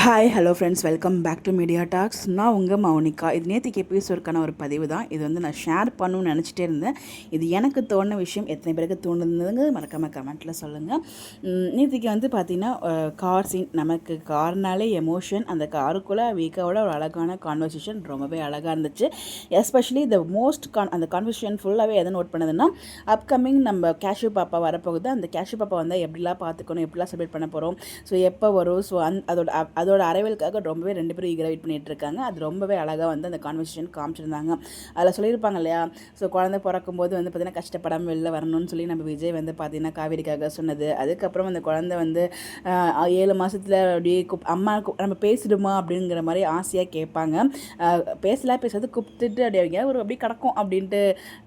Hi hello friends, welcome back to media talks. நான் உங்கள் மௌனிகா. இது நேற்றுக்கு எபிசோடுக்கான ஒரு பதிவு தான். இது வந்து நான் ஷேர் பண்ணணும்னு நினச்சிட்டே இருந்தேன். இது எனக்கு தோணுன விஷயம் எத்தனை பேருக்கு தோணுதுங்க மறக்காமல் கமெண்ட்டில் சொல்லுங்கள். நேற்றுக்கு வந்து பார்த்திங்கன்னா கார் சீன். நமக்கு கார்னாலே எமோஷன். அந்த காருக்குள்ளே வீக்காவோட ஒரு அழகான கான்வர்சேஷன் ரொம்பவே அழகாக இருந்துச்சு. எஸ்பெஷலி அந்த கான்வர்சேஷன் ஃபுல்லாகவே எதை நோட் பண்ணதுன்னா, அப்கமிங் நம்ம கேஷ்யூ பாப்பா வரப்போகுது. அந்த கேஷ்யூ பாப்பா வந்தால் எப்படிலாம் பார்த்துக்கணும், எப்படிலாம் செலிப்ரேட் பண்ண போகிறோம், ஸோ எப்போ வரும், ஸோ அதோட அரைவலுக்காக ரொம்பவே 2 பேரும் ஈகராக வெயிட் பண்ணிகிட்டு இருக்காங்க. அது ரொம்பவே அழகாக வந்து அந்த கான்வர்சேஷன் காமிச்சிருந்தாங்க. அதில் சொல்லியிருப்பாங்க இல்லையா, ஸோ குழந்தை பிறக்கும்போது வந்து பார்த்திங்கன்னா கஷ்டப்படாமல் வெளில வரணும்னு சொல்லி நம்ம விஜய் வந்து பார்த்திங்கன்னா காவேரிக்காக சொன்னது. அதுக்கப்புறம் அந்த குழந்தை வந்து 7 மாதத்தில் அப்படியே அம்மா நம்ம பேசிடுமா அப்படிங்கிற மாதிரி ஆசையாக கேட்பாங்க. பேசாது கூப்பிட்டுட்டு அப்படியே அப்படி கிடக்கும் அப்படின்ட்டு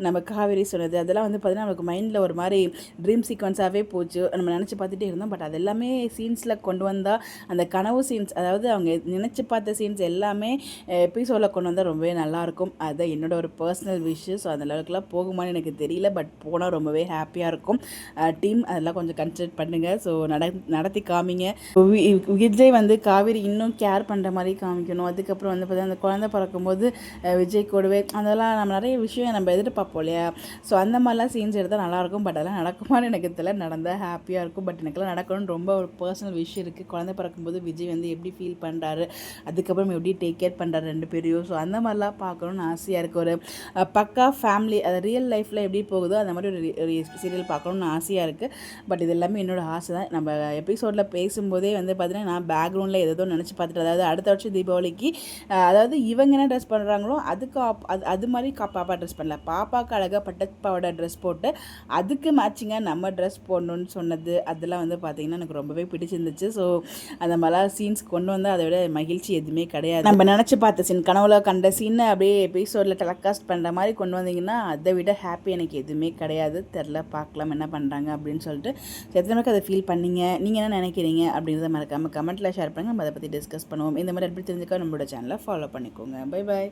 நம்ம காவேரி சொன்னது. அதெல்லாம் வந்து பார்த்திங்கன்னா நமக்கு மைண்டில் ஒரு மாதிரி ட்ரீம் சீக்வன்ஸாகவே போச்சு. நம்ம நினச்சி பார்த்துட்டே இருந்தோம். பட் அது எல்லாமே சீன்ஸில் கொண்டு வந்தால் அந்த கனவு சீன்ஸ், அதாவது அவங்க நினச்சி பார்த்த சீன்ஸ் எல்லாமே எபிசோடில் கொண்டு வந்தால் ரொம்பவே நல்லாயிருக்கும். அதுதான் என்னோட ஒரு பர்சனல் விஷ். ஸோ அந்த லெவலுக்குலாம் போகுமான்னு எனக்கு தெரியல. பட் போனால் ரொம்பவே ஹாப்பியாக இருக்கும். டீம் அதெல்லாம் கொஞ்சம் கன்சிடர் பண்ணுங்கள். ஸோ நடத்தி காமிங்க. விஜய் வந்து காவேரி இன்னும் கேர் பண்ணுற மாதிரி காமிக்கணும். அதுக்கப்புறம் வந்து பார்த்தீங்கன்னா அந்த குழந்தை பிறக்கும்போது விஜய் கூடவே அதெல்லாம் நம்ம நிறைய விஷயம் நம்ம எதிர்பார்ப்போம் இல்லையா. ஸோ அந்த மாதிரிலாம் சீன்ஸ் எடுத்தால் நல்லாயிருக்கும். பட் அதெல்லாம் நடக்குமான்னு எனக்கு தெரியல. நடந்தால் ஹாப்பியாக இருக்கும். பட் எனக்குலாம் நடக்கணும்னு ரொம்ப ஒரு பர்சனல் விஷயம் இருக்குது. குழந்தை பிறக்கும்போது விஜய் வந்து எப்படி ஃபீல் பண்ணுறாரு, அதுக்கப்புறம் எப்படி டேக் கேர் பண்ணுறாரு 2 பேரையும். ஸோ அந்த மாதிரிலாம் பார்க்கணுன்னு ஆசையாக இருக்குது. ஒரு பக்கா ஃபேமிலி, அது ரியல் லைஃப்பில் எப்படி போகுதோ அந்த மாதிரி ஒரு சீரியல் பார்க்கணுன்னு ஆசையாக இருக்குது. பட் இது எல்லாமே என்னோடய ஆசை தான். நம்ம எபிசோடில் பேசும்போதே வந்து பார்த்தீங்கன்னா நான் பேக்ரவுண்டில் ஏதோ நினச்சி பார்த்துட்டு, அதாவது அடுத்த வருஷம் தீபாவளிக்கு அதாவது இவங்க என்ன ட்ரெஸ் பண்ணுறாங்களோ அதுக்கு அது மாதிரி பாப்பா ட்ரெஸ் பண்ணல, பாப்பாவுக்கு அழகாக பட்டப்பாவோட ட்ரெஸ் போட்டு அதுக்கு மேட்சிங்காக நம்ம ட்ரெஸ் போடணுன்னு சொன்னது, அதெல்லாம் வந்து பார்த்திங்கன்னா எனக்கு ரொம்பவே பிடிச்சிருந்துச்சு. ஸோ அந்த மாதிரிலாம் சீன்ஸ் கொண்டு வந்தால் அதை விட மகிழ்ச்சி எதுவுமே கிடையாது. நம்ம நினச்சி பார்த்த சீன், கனவுல கண்ட சீனை அப்படியே எபிசோடில் டெலகாஸ்ட் பண்ணுற மாதிரி கொண்டு வந்தீங்கன்னா அதை விட ஹாப்பி எனக்கு எதுவுமே கிடையாது. தெரில, பார்க்கலாம் என்ன பண்ணுறாங்க அப்படின்னு சொல்லிட்டு. எத்தனை பேருக்கு அதை ஃபீல் பண்ணிங்க, நீங்கள் என்ன நினைக்கிறீங்க அப்படின்றத மறக்காமல் கமெண்ட்டில் ஷேர் பண்ணுங்கள். நம்ம அதை பற்றி டிஸ்கஸ் பண்ணுவோம். இந்த மாதிரி எப்படி தெரிஞ்சுக்க நம்மளோட சேனலை ஃபாலோ பண்ணிக்கோங்க. Bye bye.